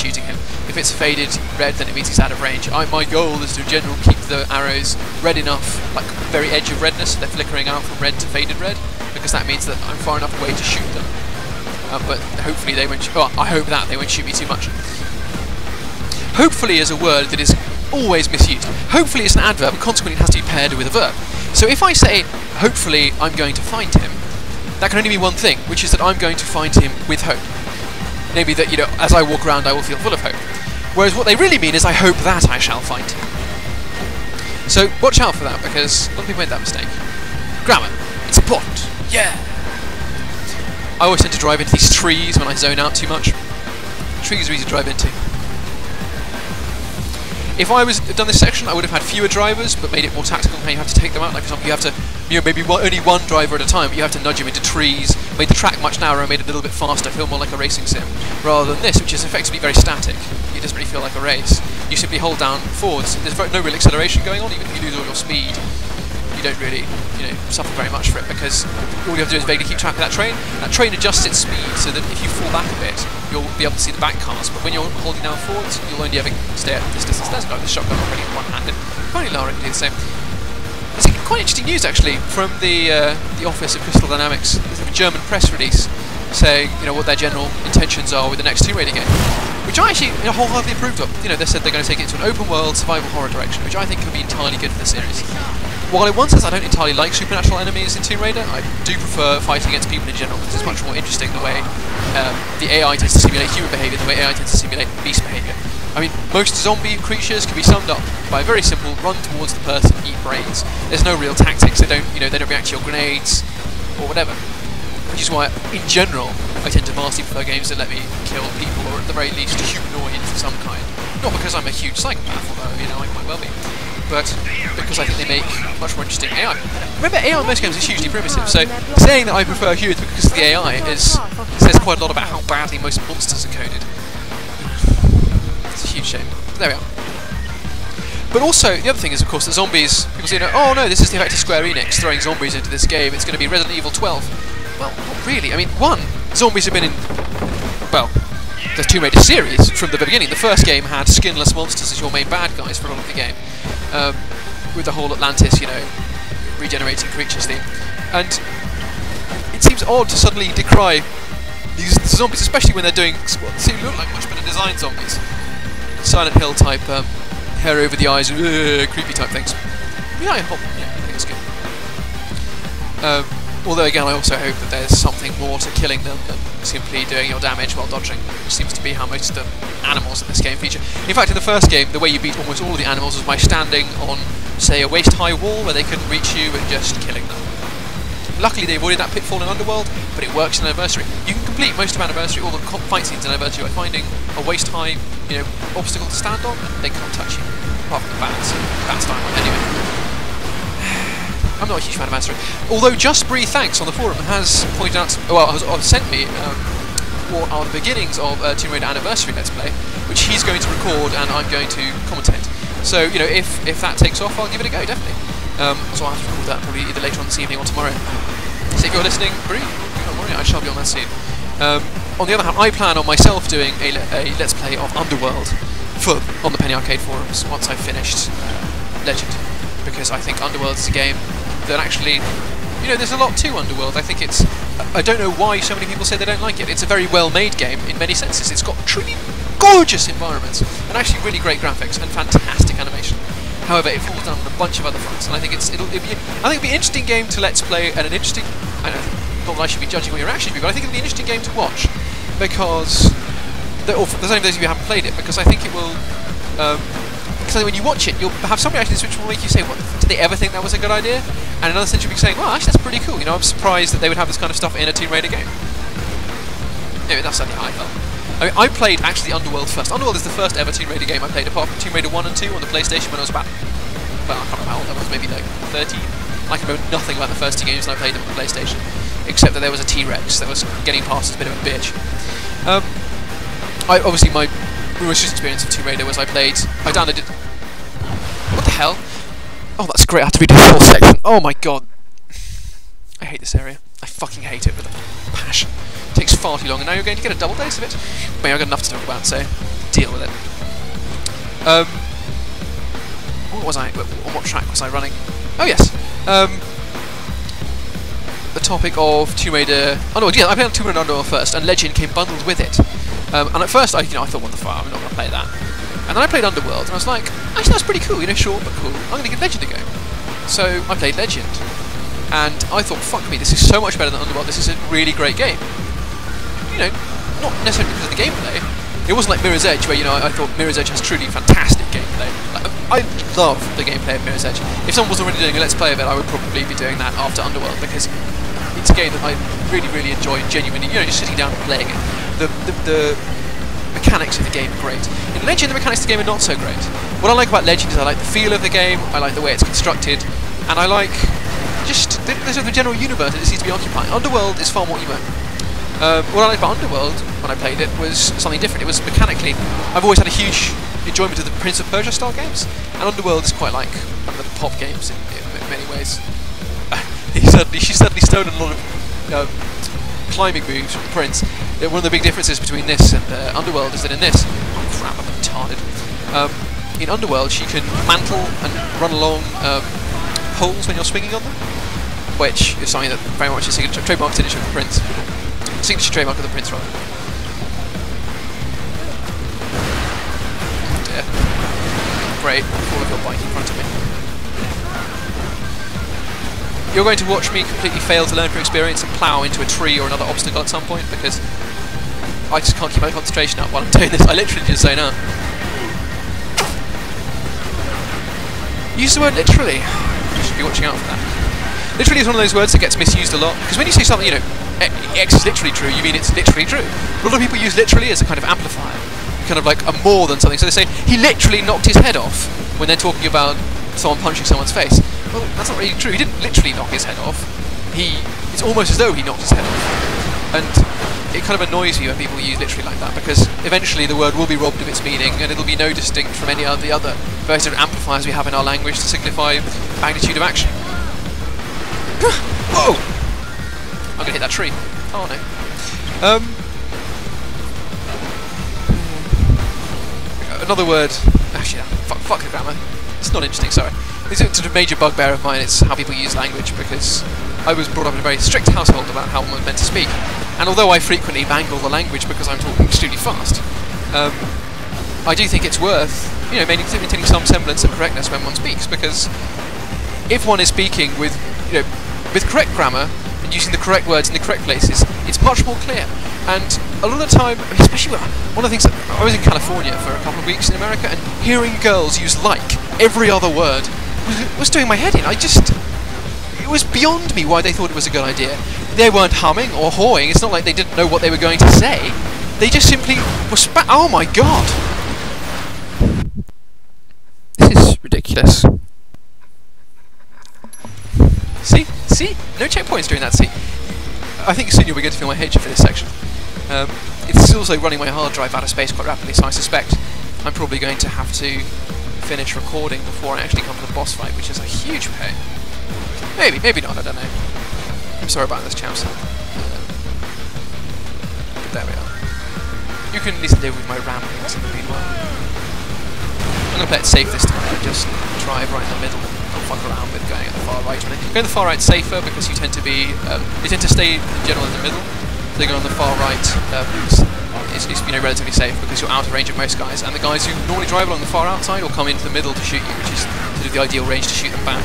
shooting him. If it's faded red, then it means he's out of range. My goal is to in general keep the arrows red enough, like very edge of redness, so they're flickering out from red to faded red, because that means that I'm far enough away to shoot them. But hopefully they won't. Well, I hope that they won't shoot me too much. Hopefully is a word that is always misused. Hopefully is an adverb, and consequently it has to be paired with a verb. So if I say, hopefully I'm going to find him, that can only mean one thing, which is that I'm going to find him with hope. Namely that, you know, as I walk around I will feel full of hope. Whereas what they really mean is I hope that I shall find him. So watch out for that, because a lot of people made that mistake. Grammar. It's important. Yeah! I always tend to drive into these trees when I zone out too much. Trees are easy to drive into. If I was done this section, I would have had fewer drivers, but made it more tactical in how you have to take them out. Like, for example, you have to, you know, maybe only one driver at a time, but you have to nudge him into trees, made the track much narrower, made it a little bit faster, feel more like a racing sim, rather than this, which is effectively very static. It doesn't really feel like a race. You simply hold down forwards. There's no real acceleration going on, even if you lose all your speed. You don't really, you know, suffer very much for it, because all you have to do is vaguely keep track of that train. That train adjusts its speed so that if you fall back a bit, you'll be able to see the back cars, but when you're holding down forwards, you'll only ever stay at this distance. There's the shotgun already one-handed. Apparently Lara can do the same. There's quite interesting news actually from the office of Crystal Dynamics. There's a German press release saying, you know, what their general intentions are with the next Tomb Raider game, which I actually, you know, wholeheartedly approved of. You know, they said they're going to take it to an open world survival horror direction, which I think could be entirely good for the series. While in one sense I don't entirely like supernatural enemies in Tomb Raider, I do prefer fighting against people in general, because it's much more interesting the way the AI tends to simulate human behaviour, the way AI tends to simulate beast behaviour. I mean, most zombie creatures can be summed up by a very simple: run towards the person, eat brains. There's no real tactics. They don't, you know, they don't react to your grenades or whatever. Which is why, in general, I tend to vastly prefer games that let me kill people, or at the very least humanoids of some kind. Not because I'm a huge psychopath, although, you know, I might well be, but because I think they make much more interesting AI. Remember, AI in most games is hugely primitive, so saying that I prefer humans because of the AI says quite a lot about how badly most monsters are coded. It's a huge shame. But there we are. But also, the other thing is, of course, that zombies, people say, oh no, this is the effect of Square Enix throwing zombies into this game, it's going to be Resident Evil 12. Well, not really. I mean, one, zombies have been in, well, the Tomb Raider series from the beginning. The first game had skinless monsters as your main bad guys for a lot of the game, with the whole Atlantis, you know, regenerating creatures theme. And it seems odd to suddenly decry these zombies, especially when they're doing what seem to look like much better designed zombies. Silent Hill type, hair over the eyes, creepy type things. Yeah, I think it's good. Although again, I also hope that there's something more to killing them than simply doing your damage while dodging, which seems to be how most of the animals in this game feature. In fact, in the first game, the way you beat almost all of the animals was by standing on, say, a waist-high wall where they couldn't reach you and just killing them. Luckily, they avoided that pitfall in Underworld, but it works in Anniversary. You can complete most of Anniversary, all the fight scenes in Anniversary, by finding a waist-high, you know, obstacle to stand on, and they can't touch you, apart from the bats. Bats die. Anyway. I'm not a huge fan of Anniversary. Although Just Breathe Thanks on the forum has pointed out, well, has sent me what are the beginnings of Tomb Raider Anniversary Let's Play, which he's going to record and I'm going to commentate. So, you know, if that takes off, I'll give it a go, definitely. So I'll have to record that probably either later on this evening or tomorrow. So if you're listening, Bree, don't worry, I shall be on that soon. On the other hand, I plan on myself doing a Let's Play of Underworld on the Penny Arcade forums once I've finished Legend, because I think Underworld is a game that actually, you know, there's a lot to Underworld. I think it's, I don't know why so many people say they don't like it. It's a very well-made game in many senses. It's got truly gorgeous environments and actually really great graphics and fantastic animation. However, it falls down on a bunch of other fronts, and I think it'll be an interesting game to Let's Play, and an interesting, I don't know, not that I should be judging what your reaction should be, but I think it'll be an interesting game to watch, because there's only those of you who haven't played it, because I think it will. Because when you watch it, you'll have some reactions which will make you say, "What? Did they ever think that was a good idea?" And another sense you'll be saying, "Well, actually, that's pretty cool." You know, I'm surprised that they would have this kind of stuff in a Tomb Raider game. Anyway, that's certainly how I felt. I mean, I played actually Underworld first. Underworld is the first ever Tomb Raider game I played, apart from Tomb Raider 1 and 2 on the PlayStation when I was about, well, I can't remember how old I was, maybe like 13. I can remember nothing about the first two games when I played them on the PlayStation, except that there was a T-Rex that was getting past as a bit of a bitch. Obviously my most recent experience of Tomb Raider was I downloaded... What the hell? Oh, that's great, I have to read the whole section. Oh my god. I hate this area. I fucking hate it with a passion. It takes far too long, and now you're going to get a double dose of it. But I've got enough to talk about, so deal with it. What was I? On what track was I running? Oh yes. The topic of Tomb Raider. Oh no, yeah, I played on Tomb Raider Underworld first, and Legend came bundled with it. And at first, I thought, what the fuck, I'm not going to play that. And then I played Underworld, and I was like, actually, that's pretty cool. Short but cool. I'm going to give Legend a go. So I played Legend, and I thought, fuck me, this is so much better than Underworld. This is a really great game. Not necessarily because of the gameplay. It wasn't like Mirror's Edge, where I thought Mirror's Edge has truly fantastic gameplay. Like, I love the gameplay of Mirror's Edge. If someone was already doing a Let's Play of it, I would probably be doing that after Underworld, because it's a game that I really, really enjoy genuinely. Just sitting down and playing it. The mechanics of the game are great. In Legend, the mechanics of the game are not so great. What I like about Legend is I like the feel of the game, I like the way it's constructed, and I like just the general universe that it seems to be occupying. Underworld is far more emo. What I like about Underworld, when I played it, was something different. It was mechanically, I've always had a huge enjoyment of the Prince of Persia style games, and Underworld is quite like one of the pop games in many ways. She's certainly stolen a lot of climbing moves from the Prince. One of the big differences between this and Underworld is that in this, oh crap, I'm retarded. In Underworld, she can mantle and run along holes when you're swinging on them, which is something that very much is a trademark signature of the Prince. Signature trademark of the Prince, rather. Yeah. Great, all of your bike in front of me. You're going to watch me completely fail to learn from experience and plough into a tree or another obstacle at some point, because I just can't keep my concentration up while I'm doing this. I literally just zone out. Use the word literally. You should be watching out for that. Literally is one of those words that gets misused a lot, because when you say something, X is literally true, you mean it's literally true. A lot of people use literally as a kind of amplifier, kind of like a more than something. So they say, he literally knocked his head off, when they're talking about someone punching someone's face. Well, that's not really true. He didn't literally knock his head off. It's almost as though he knocked his head off. And it kind of annoys me when people use literally like that, because eventually the word will be robbed of its meaning, and it'll be no distinct from any of the other various different amplifiers we have in our language to signify magnitude of action. Whoa! I'm gonna hit that tree. Oh no. Another word. Actually, fuck the grammar. It's not interesting. Sorry. This is a sort of major bugbear of mine. It's how people use language, because I was brought up in a very strict household about how one was meant to speak. And although I frequently mangle the language because I'm talking extremely fast, I do think it's worth, maintaining some semblance of correctness when one speaks, because if one is speaking with correct grammar and using the correct words in the correct places, it's much more clear. And a lot of the time, especially one of the things that I was in California for a couple of weeks in America, and hearing girls use like every other word was doing my head in. It was beyond me why they thought it was a good idea. They weren't humming or hawing. It's not like they didn't know what they were going to say. They just simply were oh my god! This is ridiculous. See? No checkpoints during that. See? I think soon you'll begin to feel my hatred for this section. It's also running my hard drive out of space quite rapidly, so I suspect I'm probably going to have to finish recording before I actually come to the boss fight, which is a huge pain. Maybe not, I don't know. I'm sorry about this, chaps. But there we are. You can at least live with my ramblings in the meanwhile. I'm going to play it safe this time, just drive right in the middle. Don't fuck around with going at the far right. Going the far right safer, because you tend to stay in general in the middle. So going on the far right is relatively safe, because you're out of range of most guys, and the guys who normally drive along the far outside will come into the middle to shoot you, which is sort of the ideal range to shoot them back.